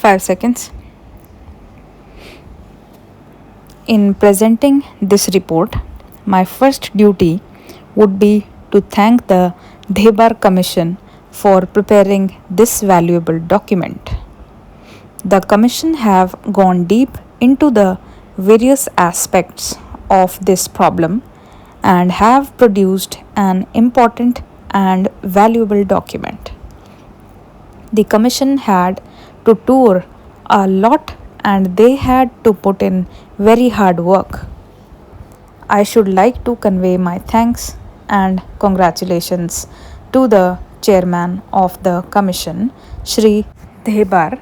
5 seconds. In presenting this report, my first duty would be to thank the Debar Commission for preparing this valuable document. The Commission have gone deep into the various aspects of this problem and have produced an important and valuable document. The Commission had to tour a lot and they had to put in very hard work. I should like to convey my thanks and congratulations to the chairman of the commission, Shri Debar,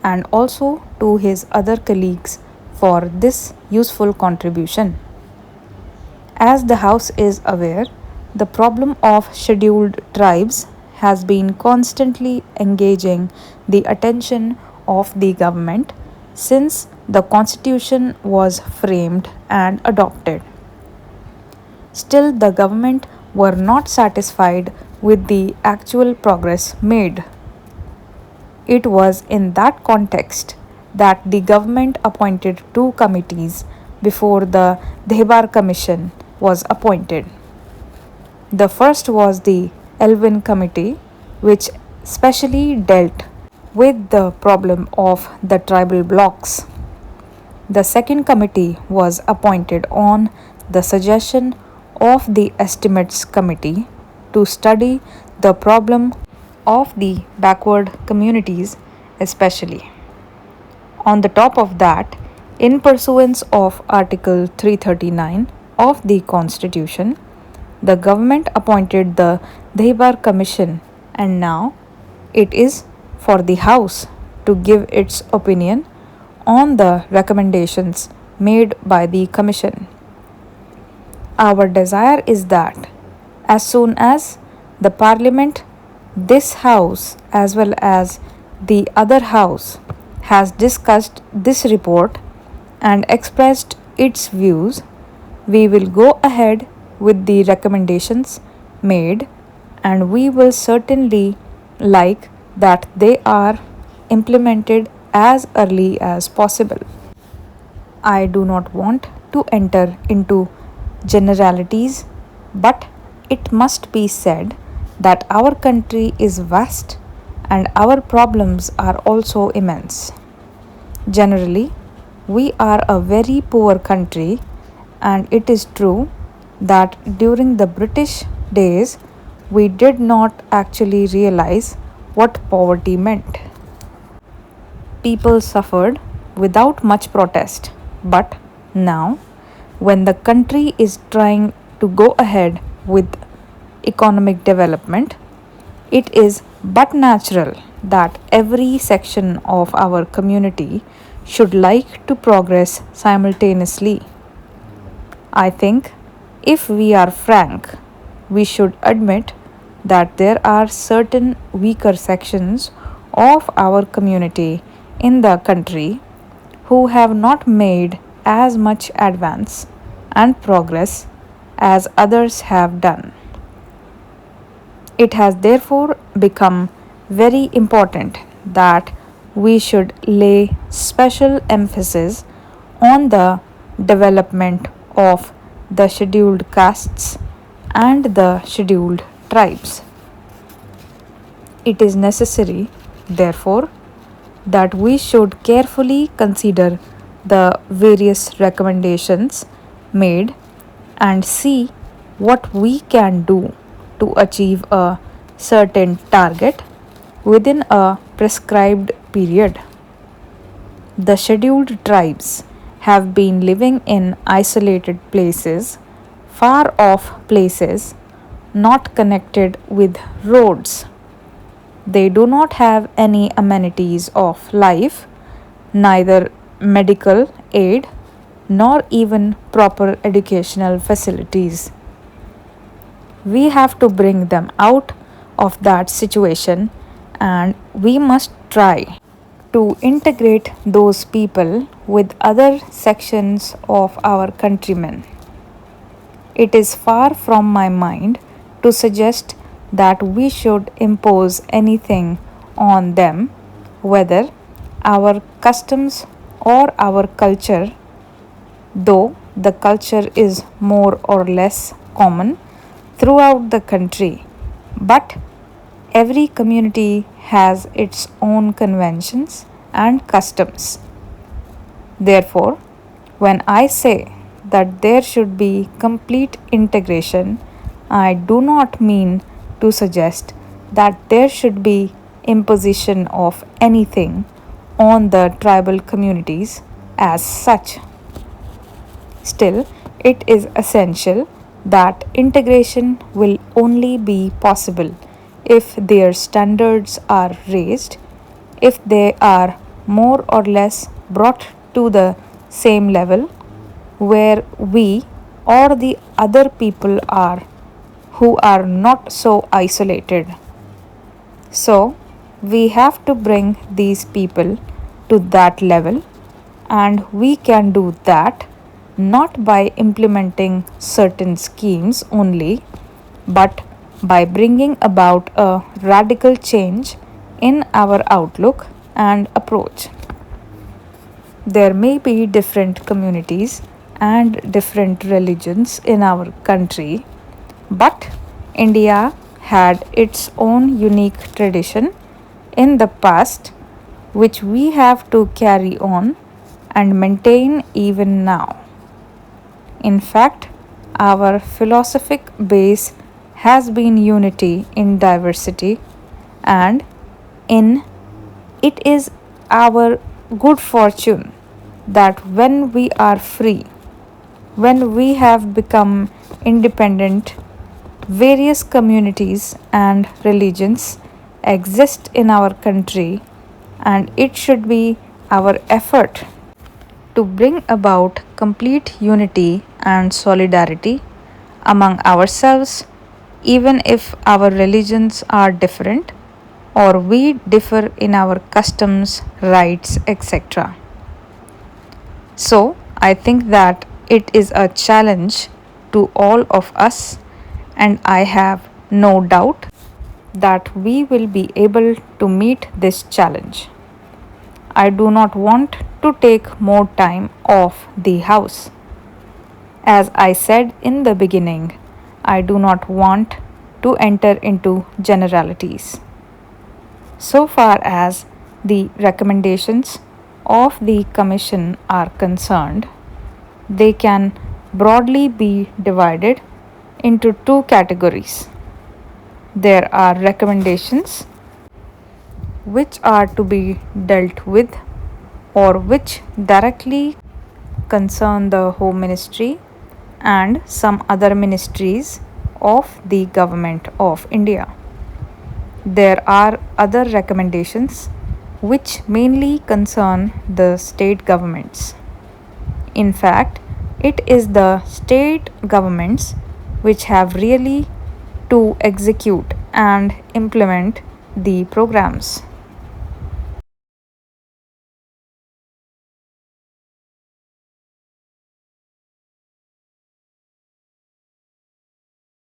and also to his other colleagues for this useful contribution. As the House is aware, the problem of scheduled tribes has been constantly engaging the attention of the government since the Constitution was framed and adopted. Still, the government were not satisfied with the actual progress made. It was in that context that the government appointed two committees before the Debar Commission was appointed. The first was the Elvin Committee, which specially dealt with the problem of the tribal blocks. The second committee was appointed on the suggestion of the Estimates Committee to study the problem of the backward communities especially. On the top of that, in pursuance of Article 339 of the Constitution, the government appointed the Debar Commission and now it is for the House to give its opinion on the recommendations made by the Commission. Our desire is that as soon as the Parliament, this House as well as the other House has discussed this report and expressed its views, we will go ahead with the recommendations made and we will certainly like that they are implemented as early as possible. I do not want to enter into generalities, but it must be said that our country is vast and our problems are also immense. Generally, we are a very poor country, and it is true that during the British days we did not actually realize what poverty meant. People suffered without much protest, but now, when the country is trying to go ahead with economic development, it is but natural that every section of our community should like to progress simultaneously. I think if we are frank, we should admit that there are certain weaker sections of our community in the country who have not made as much advance and progress as others have done. It has therefore become very important that we should lay special emphasis on the development of the scheduled castes and the scheduled tribes. It is necessary, therefore, that we should carefully consider the various recommendations made and see what we can do to achieve a certain target within a prescribed period. The scheduled tribes have been living in isolated places, far off places, not connected with roads. They do not have any amenities of life, neither medical aid nor even proper educational facilities. We have to bring them out of that situation and we must try to integrate those people with other sections of our countrymen. It is far from my mind to suggest that we should impose anything on them, whether our customs or our culture, though the culture is more or less common throughout the country, but every community has its own conventions and customs. Therefore, when I say that there should be complete integration, I do not mean to suggest that there should be imposition of anything on the tribal communities as such. Still, it is essential that integration will only be possible if their standards are raised, if they are more or less brought to the same level where we or the other people are who are not so isolated. So, we have to bring these people to that level, and we can do that not by implementing certain schemes only, but by bringing about a radical change in our outlook and approach. There may be different communities and different religions in our country, but India had its own unique tradition in the past, which we have to carry on and maintain even now. In fact, our philosophic base has been unity in diversity, and in it is our good fortune that when we are free, when we have become independent, various communities and religions exist in our country, and it should be our effort to bring about complete unity and solidarity among ourselves, even if our religions are different or we differ in our customs, rights, etc. So, I think that it is a challenge to all of us, and I have no doubt that we will be able to meet this challenge. I do not want to take more time off the house. As I said in the beginning, I do not want to enter into generalities. So far as the recommendations of the Commission are concerned, they can broadly be divided into two categories. There are recommendations which are to be dealt with or which directly concern the Home Ministry and some other ministries of the Government of India. There are other recommendations which mainly concern the state governments. In fact, it is the state governments which have really to execute and implement the programs.